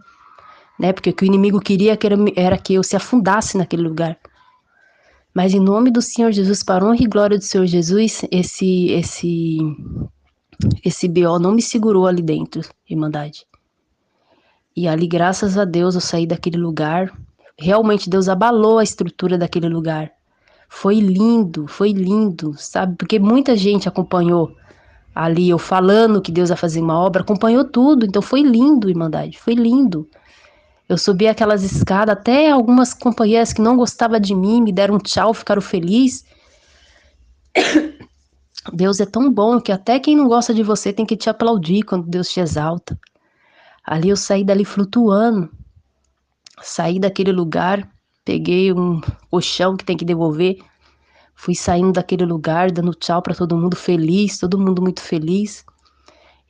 né, porque o que o inimigo queria era que eu se afundasse naquele lugar. Mas em nome do Senhor Jesus, para honra e glória do Senhor Jesus, esse BO não me segurou ali dentro, Irmandade. E ali, graças a Deus, eu saí daquele lugar. Realmente, Deus abalou a estrutura daquele lugar. Foi lindo, sabe? Porque muita gente acompanhou ali eu falando que Deus ia fazer uma obra, acompanhou tudo. Então foi lindo, Irmandade, foi lindo. Eu subi aquelas escadas, até algumas companheiras que não gostavam de mim me deram um tchau, ficaram felizes. Deus é tão bom que até quem não gosta de você tem que te aplaudir quando Deus te exalta. Ali eu saí dali flutuando. Saí daquele lugar, peguei um colchão que tem que devolver, fui saindo daquele lugar, dando tchau para todo mundo feliz, todo mundo muito feliz.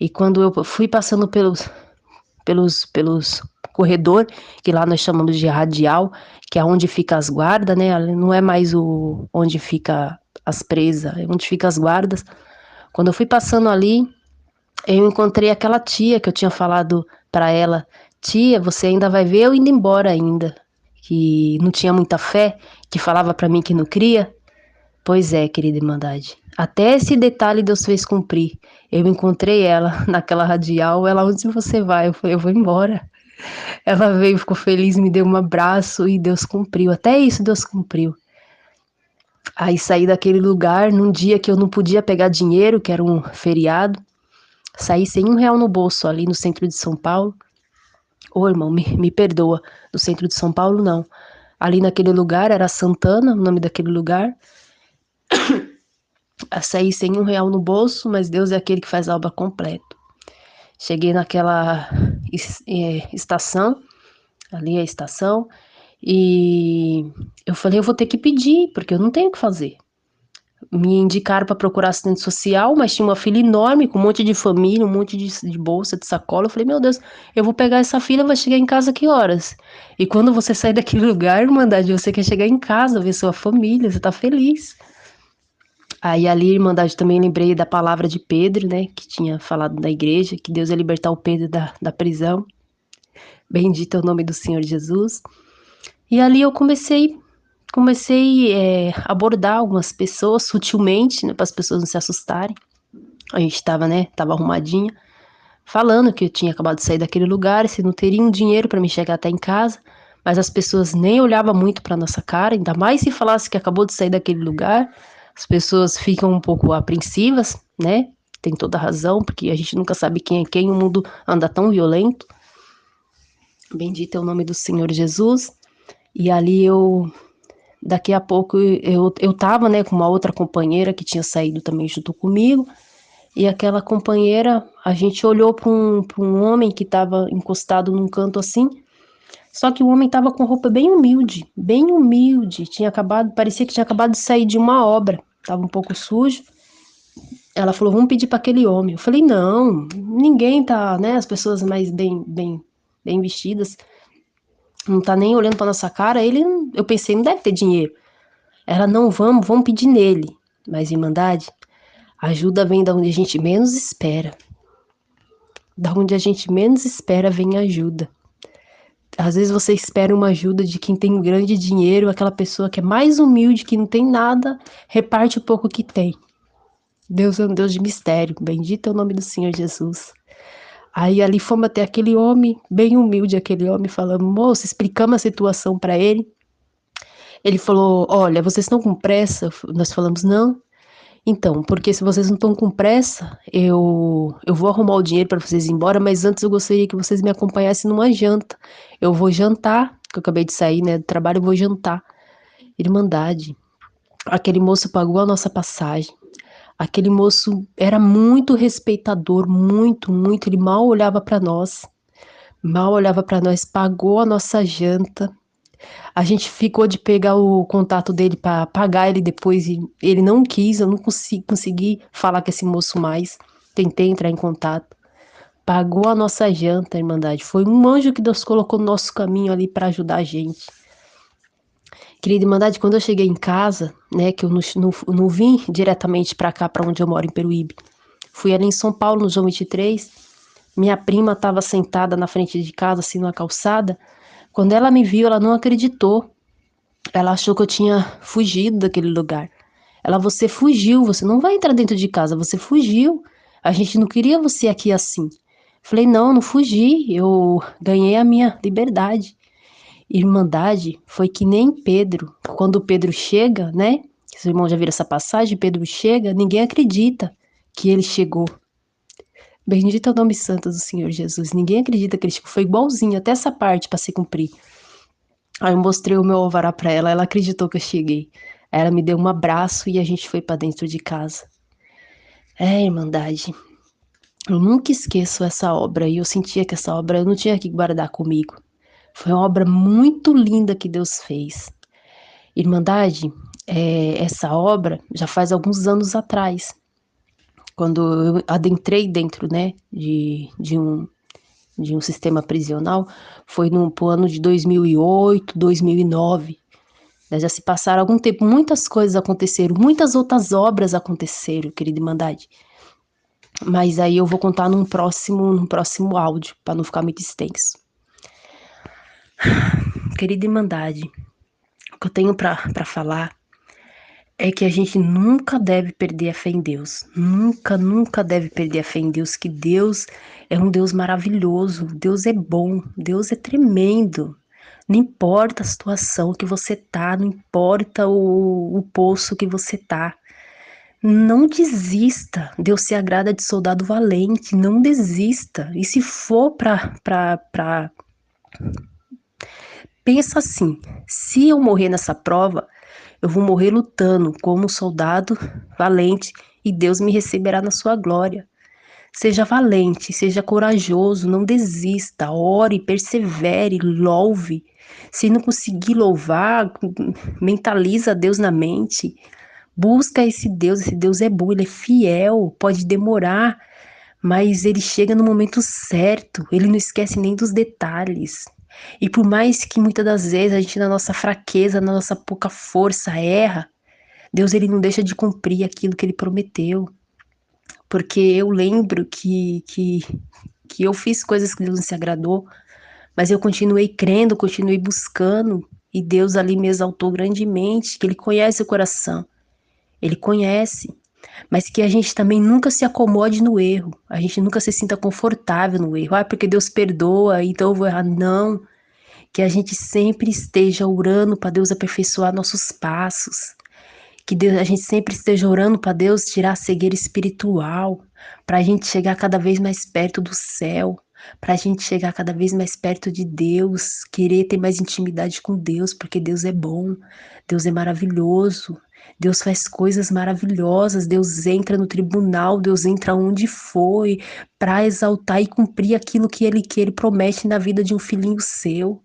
E quando eu fui passando pelos corredor, que lá nós chamamos de radial, que é onde fica as guardas, né? Não é mais onde fica as presas, é onde fica as guardas. Quando eu fui passando ali, eu encontrei aquela tia que eu tinha falado para ela, tia, você ainda vai ver eu indo embora ainda, que não tinha muita fé, que falava para mim que não cria. Pois é, querida Irmandade, até esse detalhe Deus fez cumprir. Eu encontrei ela naquela radial, ela, onde você vai? Eu falei, eu vou embora. Ela veio, ficou feliz, me deu um abraço e Deus cumpriu, até isso Deus cumpriu. Aí saí daquele lugar num dia que eu não podia pegar dinheiro, que era um feriado, saí sem R$ 1 no bolso ali no centro de São Paulo. Ô, irmão, me perdoa, no centro de São Paulo não. Ali naquele lugar, era Santana, o nome daquele lugar. Saí sem R$ 1 no bolso, mas Deus é aquele que faz a obra completa. Cheguei naquela estação, ali é a estação, e eu falei, eu vou ter que pedir, porque eu não tenho o que fazer. Me indicaram para procurar assistente social, mas tinha uma fila enorme, com um monte de família, um monte de bolsa, de sacola. Eu falei, meu Deus, eu vou pegar essa fila, vai chegar em casa que horas? E quando você sai daquele lugar, Irmandade, você quer chegar em casa, ver sua família, você tá feliz. Aí ali, Irmandade, também lembrei da palavra de Pedro, né, que tinha falado na igreja, que Deus ia libertar o Pedro da prisão. Bendito é o nome do Senhor Jesus. E ali eu comecei comecei a abordar algumas pessoas sutilmente, né, para as pessoas não se assustarem. A gente tava arrumadinha, falando que eu tinha acabado de sair daquele lugar, se não teria um dinheiro para me chegar até em casa, mas as pessoas nem olhavam muito para nossa cara, ainda mais se falasse que acabou de sair daquele lugar, as pessoas ficam um pouco apreensivas, né? Tem toda a razão, porque a gente nunca sabe quem é quem, o mundo anda tão violento. Bendito é o nome do Senhor Jesus. E ali daqui a pouco, eu tava, né, com uma outra companheira que tinha saído também junto comigo. E aquela companheira, a gente olhou para um homem que estava encostado num canto assim, só que o homem estava com roupa bem humilde, tinha acabado, parecia que tinha acabado de sair de uma obra, estava um pouco sujo. Ela falou: "Vamos pedir para aquele homem". Eu falei: "Não, ninguém tá, né, as pessoas mais bem vestidas, não tá nem olhando para nossa cara, eu pensei, não deve ter dinheiro". Ela: "Não, vamos pedir nele". Mas Irmandade, a ajuda vem da onde a gente menos espera. Da onde a gente menos espera vem ajuda. Às vezes você espera uma ajuda de quem tem um grande dinheiro, aquela pessoa que é mais humilde, que não tem nada, reparte o pouco que tem. Deus é um Deus de mistério, bendito é o nome do Senhor Jesus. Aí ali fomos até aquele homem, bem humilde aquele homem, falando: "Moço", explicamos a situação para ele. Ele falou: "Olha, vocês estão com pressa?" Nós falamos: "Não". Então, porque se vocês não estão com pressa, eu vou arrumar o dinheiro para vocês ir embora, mas antes eu gostaria que vocês me acompanhassem numa janta. Eu vou jantar, que eu acabei de sair, né, do trabalho, eu vou jantar. Irmandade, aquele moço pagou a nossa passagem. Aquele moço era muito respeitador, muito, ele mal olhava para nós, pagou a nossa janta. A gente ficou de pegar o contato dele para pagar ele depois e ele não quis, eu não consegui falar com esse moço mais. Tentei entrar em contato. Pagou a nossa janta, Irmandade. Foi um anjo que Deus colocou no nosso caminho ali para ajudar a gente. Querida Irmandade, quando eu cheguei em casa, né, que eu não vim diretamente para cá, para onde eu moro, em Peruíbe. Fui ali em São Paulo, no João 23. Minha prima estava sentada na frente de casa, assim, numa calçada. Quando ela me viu, ela não acreditou. Ela achou que eu tinha fugido daquele lugar. Ela: "Você fugiu, você não vai entrar dentro de casa, você fugiu. A gente não queria você aqui assim". Falei: "Não, não fugi, eu ganhei a minha liberdade". Irmandade foi que nem Pedro. Quando Pedro chega, né? Os irmãos já viram essa passagem, Pedro chega, ninguém acredita que ele chegou. Bendito é o nome santo do Senhor Jesus. Ninguém acredita que ele chegou. Foi igualzinho até essa parte para se cumprir. Aí eu mostrei o meu alvará pra ela acreditou que eu cheguei. Ela me deu um abraço e a gente foi pra dentro de casa. Irmandade, eu nunca esqueço essa obra e eu sentia que essa obra eu não tinha que guardar comigo. Foi uma obra muito linda que Deus fez. Irmandade, essa obra já faz alguns anos atrás, quando eu adentrei dentro, né, de um sistema prisional, foi pro ano de 2008, 2009. Já se passaram algum tempo, muitas coisas aconteceram, muitas outras obras aconteceram, querida Irmandade. Mas aí eu vou contar num próximo áudio, para não ficar muito extenso. Querida Irmandade, o que eu tenho para falar é que a gente nunca deve perder a fé em Deus. Nunca deve perder a fé em Deus, que Deus é um Deus maravilhoso, Deus é bom, Deus é tremendo. Não importa a situação que você tá, não importa o poço que você tá. Não desista. Deus se agrada de soldado valente. Não desista. E se for pra... Pensa assim, se eu morrer nessa prova, eu vou morrer lutando como um soldado valente e Deus me receberá na sua glória. Seja valente, seja corajoso, não desista, ore, persevere, louve. Se não conseguir louvar, mentaliza Deus na mente. Busca esse Deus é bom, ele é fiel, pode demorar, mas ele chega no momento certo, ele não esquece nem dos detalhes. E por mais que muitas das vezes a gente, na nossa fraqueza, na nossa pouca força, erra, Deus ele não deixa de cumprir aquilo que ele prometeu. Porque eu lembro que eu fiz coisas que Deus não se agradou, mas eu continuei crendo, continuei buscando. E Deus ali me exaltou grandemente, que Ele conhece o coração. Ele conhece. Mas que a gente também nunca se acomode no erro. A gente nunca se sinta confortável no erro. Ah, porque Deus perdoa, então eu vou errar. Não. Que a gente sempre esteja orando para Deus aperfeiçoar nossos passos. Que Deus, a gente sempre esteja orando para Deus tirar a cegueira espiritual, para a gente chegar cada vez mais perto do céu, para a gente chegar cada vez mais perto de Deus, querer ter mais intimidade com Deus, porque Deus é bom, Deus é maravilhoso, Deus faz coisas maravilhosas, Deus entra no tribunal, Deus entra onde foi, para exaltar e cumprir aquilo que Ele promete na vida de um filhinho seu.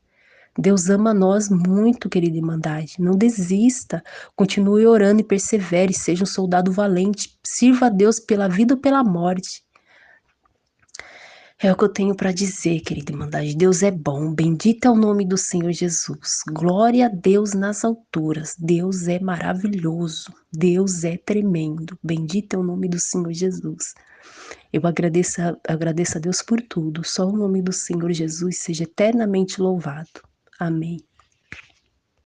Deus ama nós muito, querida Irmandade. Não desista. Continue orando e persevere. Seja um soldado valente. Sirva a Deus pela vida ou pela morte. É o que eu tenho para dizer, querida Irmandade. Deus é bom. Bendito é o nome do Senhor Jesus. Glória a Deus nas alturas. Deus é maravilhoso. Deus é tremendo. Bendito é o nome do Senhor Jesus. Eu agradeço a Deus por tudo. Só o nome do Senhor Jesus seja eternamente louvado. Amém.